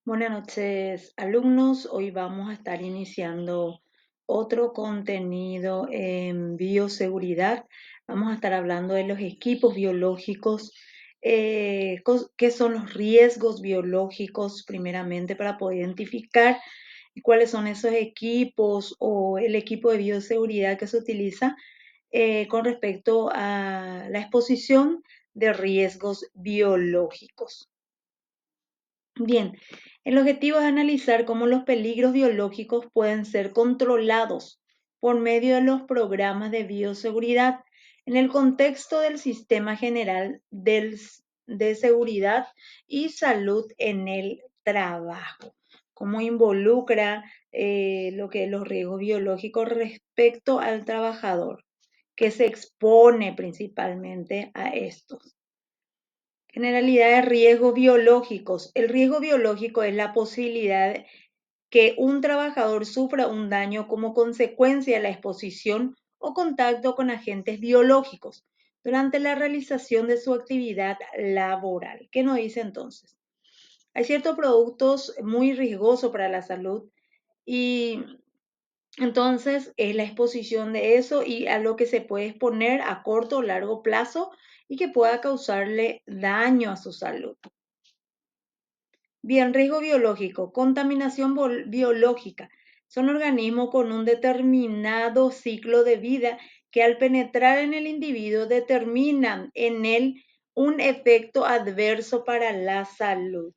Buenas noches, alumnos. Hoy vamos a estar iniciando otro contenido en bioseguridad. Vamos a estar hablando de los equipos biológicos, qué son los riesgos biológicos, primeramente, para poder identificar cuáles son esos equipos o el equipo de bioseguridad que se utiliza con respecto a la exposición de riesgos biológicos. Bien, el objetivo es analizar cómo los peligros biológicos pueden ser controlados por medio de los programas de bioseguridad en el contexto del Sistema General de Seguridad y Salud en el Trabajo. Cómo involucra lo que es los riesgos biológicos respecto al trabajador, que se expone principalmente a estos. Generalidad de riesgos biológicos. El riesgo biológico es la posibilidad que un trabajador sufra un daño como consecuencia de la exposición o contacto con agentes biológicos durante la realización de su actividad laboral. ¿Qué nos dice entonces? Hay ciertos productos muy riesgosos para la salud y entonces es la exposición de eso y a lo que se puede exponer a corto o largo plazo y que pueda causarle daño a su salud. Bien, riesgo biológico, contaminación biológica. Son organismos con un determinado ciclo de vida que al penetrar en el individuo determinan en él un efecto adverso para la salud.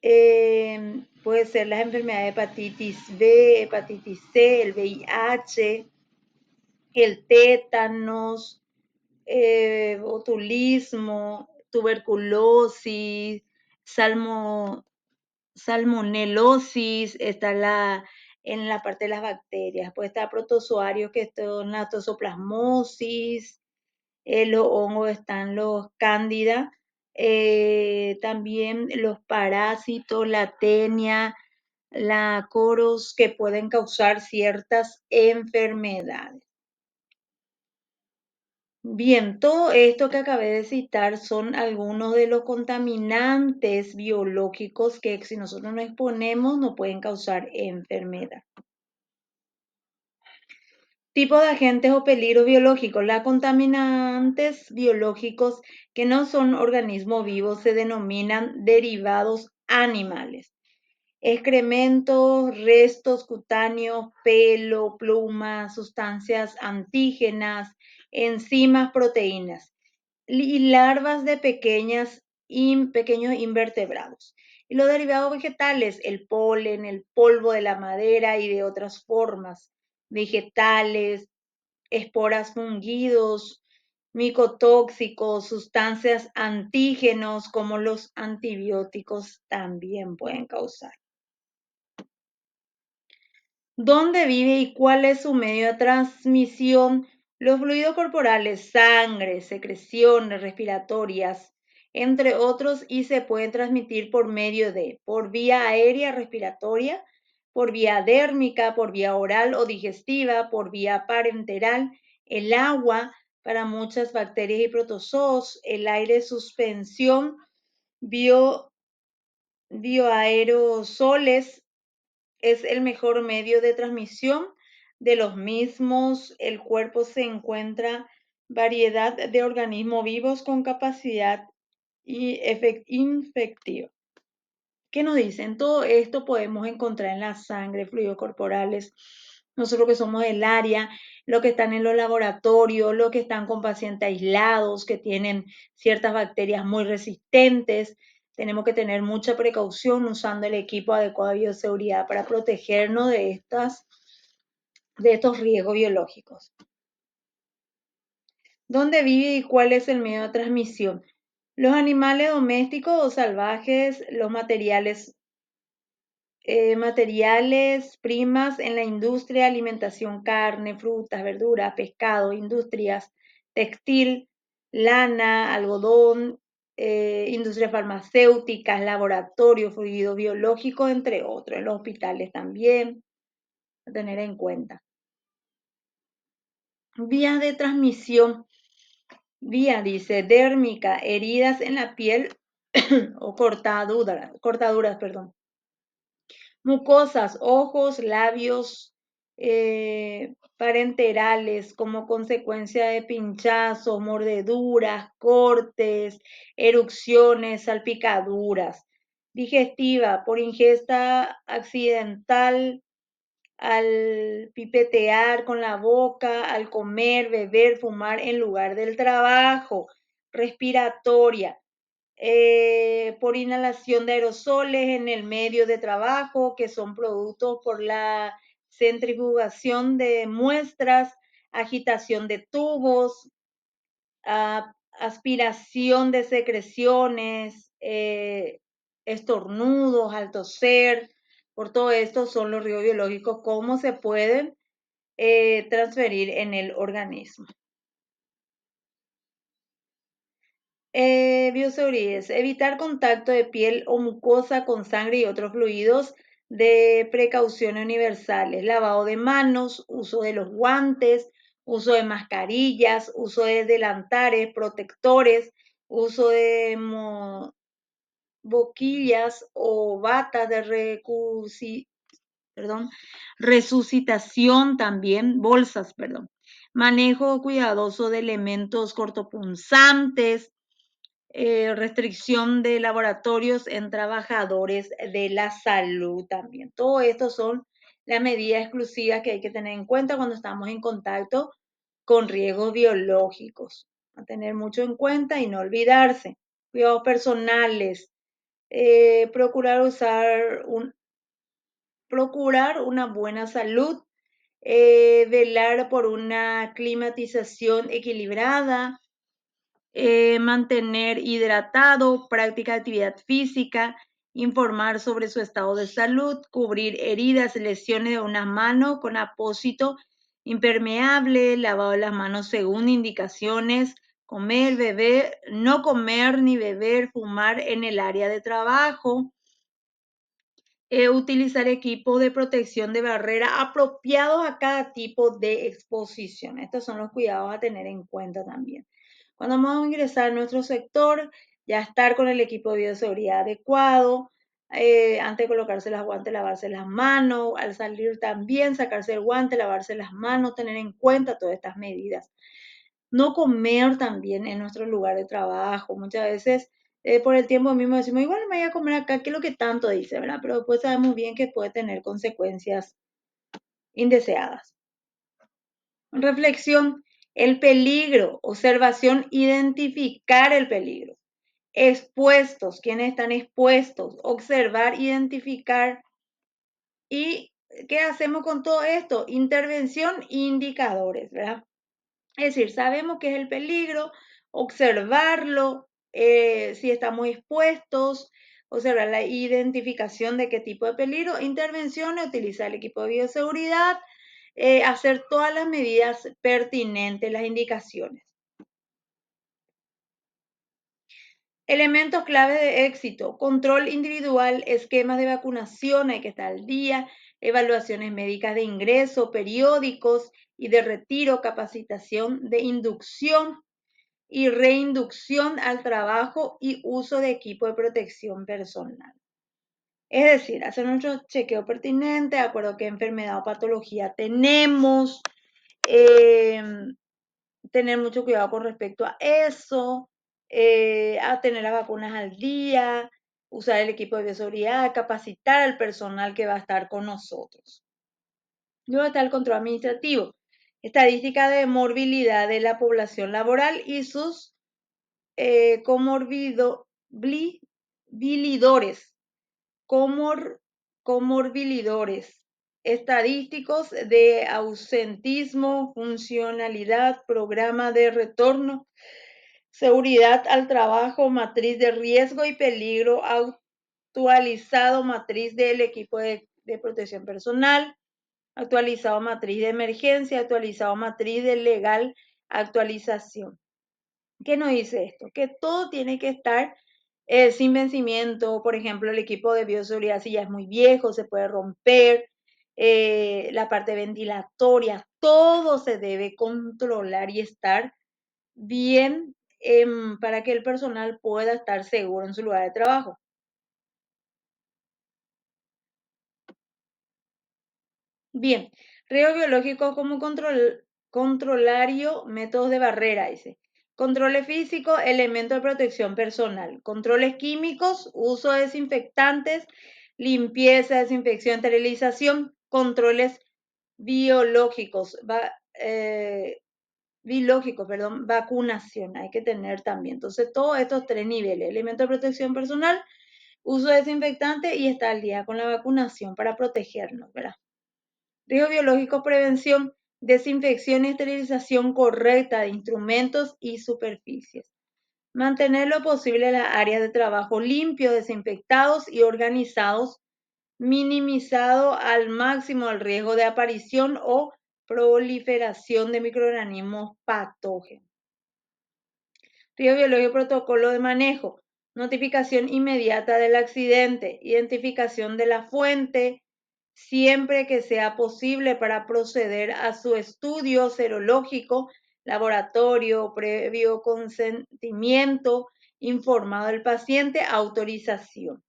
Puede ser las enfermedades de hepatitis B, hepatitis C, el VIH, el tétanos, botulismo, tuberculosis, salmo, salmonelosis, está en la parte de las bacterias. Puede estar protozoarios que son la toxoplasmosis, los hongos están los cándida, también los parásitos, la tenia, la coros que pueden causar ciertas enfermedades. Bien, todo esto que acabé de citar son algunos de los contaminantes biológicos que si nosotros nos exponemos nos pueden causar enfermedad. Tipos de agentes o peligros biológicos. Los contaminantes biológicos que no son organismos vivos se denominan derivados animales. Excrementos, restos cutáneos, pelo, plumas, sustancias antígenas, enzimas, proteínas y larvas de pequeños invertebrados. Y los derivados vegetales, el polen, el polvo de la madera y de otras formas vegetales, esporas fungidos, micotóxicos, sustancias antígenos como los antibióticos también pueden causar. ¿Dónde vive y cuál es su medio de transmisión? Los fluidos corporales, sangre, secreciones respiratorias, entre otros, y se pueden transmitir por vía aérea respiratoria, por vía dérmica, por vía oral o digestiva, por vía parenteral, el agua para muchas bacterias y protozoos, el aire suspensión, bio, bioaerosoles, es el mejor medio de transmisión de los mismos. El cuerpo se encuentra variedad de organismos vivos con capacidad infectiva. ¿Qué nos dicen? Todo esto podemos encontrar en la sangre, fluidos corporales. Nosotros que somos del área, lo que están en los laboratorios, lo que están con pacientes aislados, que tienen ciertas bacterias muy resistentes. Tenemos que tener mucha precaución usando el equipo adecuado de bioseguridad para protegernos de estos riesgos biológicos. ¿Dónde vive y cuál es el medio de transmisión? Los animales domésticos o salvajes, los materiales primas en la industria, alimentación, carne, frutas, verduras, pescado, industrias, textil, lana, algodón, industrias farmacéuticas, laboratorios, fluidos biológicos, entre otros. En los hospitales también, a tener en cuenta. Vías de transmisión. Vía, dice, dérmica, heridas en la piel o cortaduras, perdón. Mucosas, ojos, labios, parenterales como consecuencia de pinchazos, mordeduras, cortes, erupciones, salpicaduras. Digestiva, por ingesta accidental, al pipetear con la boca, al comer, beber, fumar en lugar del trabajo. Respiratoria, por inhalación de aerosoles en el medio de trabajo, que son productos por la centrifugación de muestras, agitación de tubos, aspiración de secreciones, estornudos al toser. Por todo esto son los riesgos biológicos, cómo se pueden transferir en el organismo. Bioseguridad, evitar contacto de piel o mucosa con sangre y otros fluidos de precaución universales, lavado de manos, uso de los guantes, uso de mascarillas, uso de delantares, protectores, uso de boquillas o batas de resucitación también, bolsas, perdón. Manejo cuidadoso de elementos cortopunzantes, restricción de laboratorios en trabajadores de la salud también. Todo esto son las medidas exclusivas que hay que tener en cuenta cuando estamos en contacto con riesgos biológicos. A tener mucho en cuenta y no olvidarse. Cuidados personales. Procurar procurar una buena salud. Velar por una climatización equilibrada, mantener hidratado, práctica de actividad física, informar sobre su estado de salud, cubrir heridas, lesiones de una mano con apósito impermeable, lavado de las manos según indicaciones, comer, beber, no comer ni beber, fumar en el área de trabajo, utilizar equipo de protección de barrera apropiados a cada tipo de exposición. Estos son los cuidados a tener en cuenta también. Cuando vamos a ingresar a nuestro sector, ya estar con el equipo de bioseguridad adecuado, antes de colocarse las guantes, lavarse las manos, al salir también, sacarse el guante, lavarse las manos, tener en cuenta todas estas medidas. No comer también en nuestro lugar de trabajo. Muchas veces por el tiempo mismo decimos, igual me voy a comer acá, que es lo que tanto dice, ¿verdad? Pero después sabemos bien que puede tener consecuencias indeseadas. Reflexión, el peligro, observación, identificar el peligro. Expuestos, quienes están expuestos, observar, identificar. ¿Y qué hacemos con todo esto? Intervención, indicadores, ¿verdad? Es decir, sabemos qué es el peligro, observarlo, si estamos expuestos, observar la identificación de qué tipo de peligro, intervenciones, utilizar el equipo de bioseguridad, hacer todas las medidas pertinentes, las indicaciones. Elementos clave de éxito, control individual, esquemas de vacunación, hay que estar al día, evaluaciones médicas de ingreso, periódicos y de retiro, capacitación de inducción y reinducción al trabajo y uso de equipo de protección personal. Es decir, hacer nuestro chequeo pertinente, de acuerdo a qué enfermedad o patología tenemos, eh, tener mucho cuidado con respecto a eso, a tener las vacunas al día, usar el equipo de bioseguridad, capacitar al personal que va a estar con nosotros. Luego está el control administrativo, estadística de morbilidad de la población laboral y sus comorbilidores, comorbilidores estadísticos de ausentismo, funcionalidad, programa de retorno, seguridad al trabajo, matriz de riesgo y peligro actualizado, matriz del equipo de protección personal, actualizado matriz de emergencia, actualizado matriz de legal, actualización. ¿Qué nos dice esto? Que todo tiene que estar sin vencimiento. Por ejemplo, el equipo de bioseguridad, si ya es muy viejo, se puede romper. La parte ventilatoria, todo se debe controlar y estar bien para que el personal pueda estar seguro en su lugar de trabajo. Bien, riesgos biológicos como controlario, métodos de barrera, dice. Controles físicos, elementos de protección personal. Controles químicos, uso de desinfectantes, limpieza, desinfección, esterilización. Controles biológicos, biológicos, perdón, vacunación, hay que tener también. Entonces, todos estos tres niveles, elementos de protección personal, uso de desinfectante y está al día con la vacunación para protegernos, ¿verdad? Riesgo biológico, prevención, desinfección y esterilización correcta de instrumentos y superficies. Mantener lo posible las áreas de trabajo limpios, desinfectados y organizados, minimizado al máximo el riesgo de aparición o proliferación de microorganismos patógenos. Riesgo biológico, protocolo de manejo, notificación inmediata del accidente, identificación de la fuente, siempre que sea posible para proceder a su estudio serológico, laboratorio, previo consentimiento informado del paciente, autorización.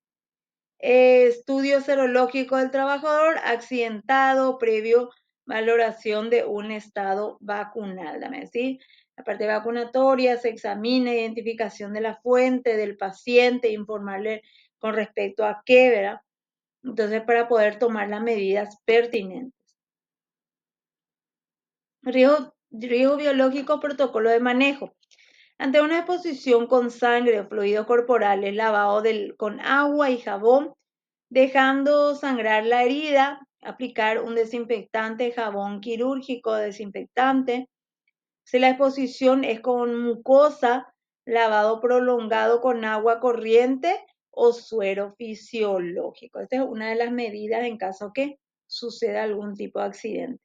Estudio serológico del trabajador accidentado, previo valoración de un estado vacunal. ¿Sí? La parte vacunatoria se examina, identificación de la fuente del paciente, informarle con respecto a qué, ¿verdad? Entonces, para poder tomar las medidas pertinentes. Riesgo biológico, protocolo de manejo. Ante una exposición con sangre o fluidos corporales, lavado con agua y jabón, dejando sangrar la herida, aplicar un desinfectante, jabón quirúrgico desinfectante. Si la exposición es con mucosa, lavado prolongado con agua corriente o suero fisiológico. Esta es una de las medidas en caso que suceda algún tipo de accidente.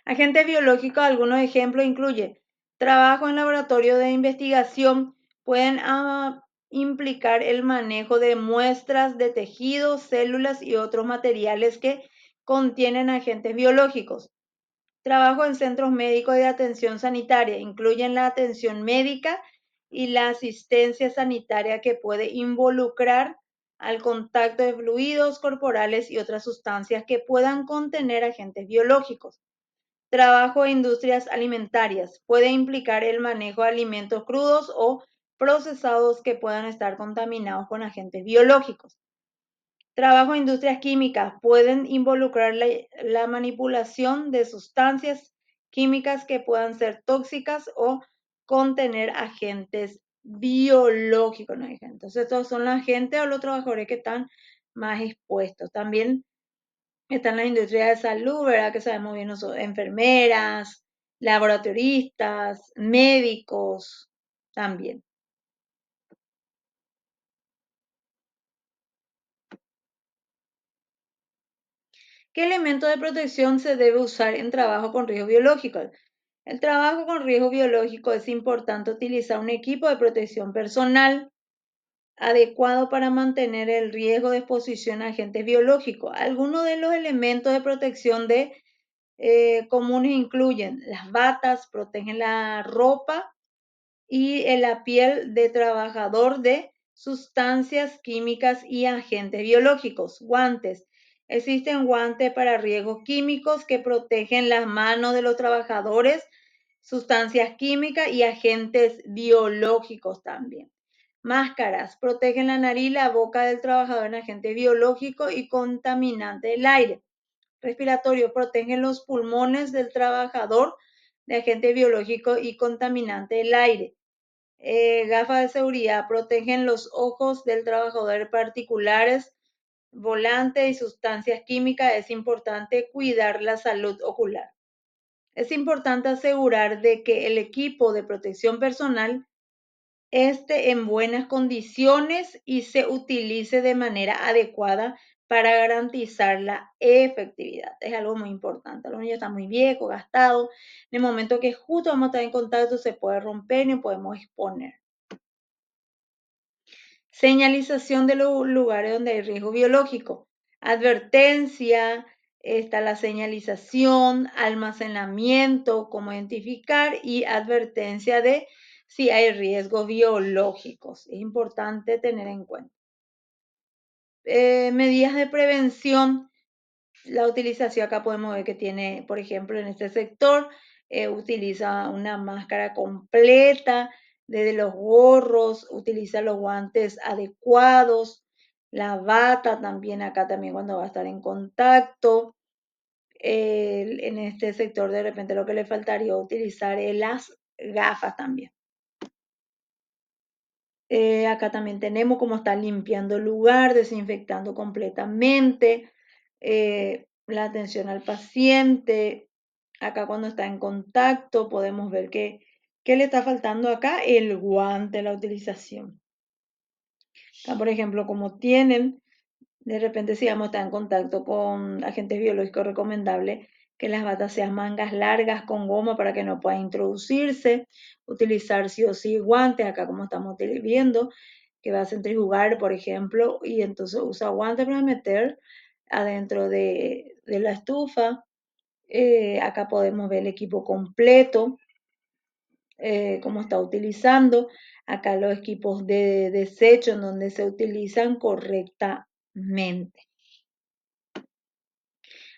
Agentes biológicos, algunos ejemplos incluyen trabajo en laboratorio de investigación, pueden implicar el manejo de muestras de tejidos, células y otros materiales que contienen agentes biológicos. Trabajo en centros médicos de atención sanitaria, incluyen la atención médica y la asistencia sanitaria que puede involucrar al contacto de fluidos corporales y otras sustancias que puedan contener agentes biológicos. Trabajo en industrias alimentarias puede implicar el manejo de alimentos crudos o procesados que puedan estar contaminados con agentes biológicos. Trabajo en industrias químicas pueden involucrar la manipulación de sustancias químicas que puedan ser tóxicas o contener agentes biológicos. ¿No? Entonces, estos son la gente o los trabajadores que están más expuestos. También están las industrias de salud, ¿verdad? Que sabemos bien, enfermeras, laboratoristas, médicos también. ¿Qué elemento de protección se debe usar en trabajo con riesgo biológico? El trabajo con riesgo biológico es importante utilizar un equipo de protección personal adecuado para mantener el riesgo de exposición a agentes biológicos. Algunos de los elementos de protección comunes incluyen las batas, protegen la ropa y en la piel de trabajador de sustancias químicas y agentes biológicos. Guantes. Existen guantes para riesgos químicos que protegen las manos de los trabajadores, sustancias químicas y agentes biológicos también. Máscaras. Protegen la nariz y la boca del trabajador en agentes biológicos y contaminantes del aire. Respiratorio. Protegen los pulmones del trabajador de agentes biológicos y contaminante del aire. Gafas de seguridad protegen los ojos del trabajador particulares, volantes y sustancias químicas. Es importante cuidar la salud ocular. Es importante asegurar de que el equipo de protección personal esté en buenas condiciones y se utilice de manera adecuada para garantizar la efectividad. Es algo muy importante. Los niños están muy viejos, gastados. En el momento que justo vamos a estar en contacto se puede romper y nos podemos exponer. Señalización de los lugares donde hay riesgo biológico. Advertencia, está la señalización, almacenamiento, cómo identificar y advertencia de si hay riesgos biológicos. Es importante tener en cuenta. Medidas de prevención, la utilización acá podemos ver que tiene, por ejemplo, en este sector, utiliza una máscara completa, desde los gorros, utiliza los guantes adecuados, la bata también acá también cuando va a estar en contacto. En este sector de repente lo que le faltaría utilizar es las gafas también. Acá también tenemos cómo está limpiando el lugar, desinfectando completamente, la atención al paciente. Acá cuando está en contacto podemos ver que, ¿qué le está faltando acá? El guante, la utilización. Acá, por ejemplo, como tienen, de repente si vamos a estar en contacto con agentes biológicos, recomendable que las batas sean mangas largas con goma para que no pueda introducirse, utilizar sí o sí guantes, acá como estamos viendo, que va a centrifugar, por ejemplo, y entonces usa guantes para meter adentro de la estufa. Acá podemos ver el equipo completo, cómo está utilizando. Acá los equipos de desecho en donde se utilizan correctamente.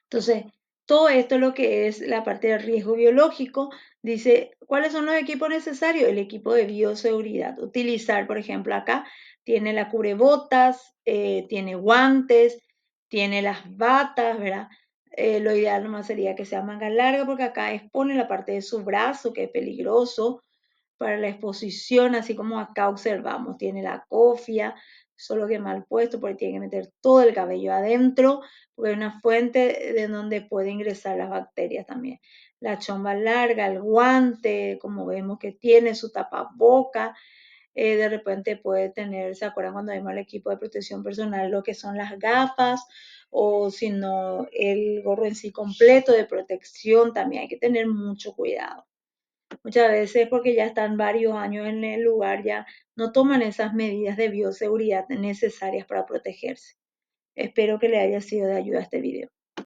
Entonces, todo esto es lo que es la parte de riesgo biológico. Dice, ¿cuáles son los equipos necesarios? El equipo de bioseguridad. Utilizar, por ejemplo, acá tiene la cubrebotas, tiene guantes, tiene las batas, ¿verdad? Lo ideal nomás sería que sea manga larga porque acá expone la parte de su brazo, que es peligroso para la exposición, así como acá observamos, tiene la cofia, solo que mal puesto porque tiene que meter todo el cabello adentro, porque hay una fuente de donde puede ingresar las bacterias también. La chomba larga, el guante, como vemos que tiene su tapaboca, de repente puede tener, ¿se acuerdan cuando vemos el equipo de protección personal, lo que son las gafas? O si no, el gorro en sí completo de protección, también hay que tener mucho cuidado. Muchas veces porque ya están varios años en el lugar, ya no toman esas medidas de bioseguridad necesarias para protegerse. Espero que le haya sido de ayuda este video.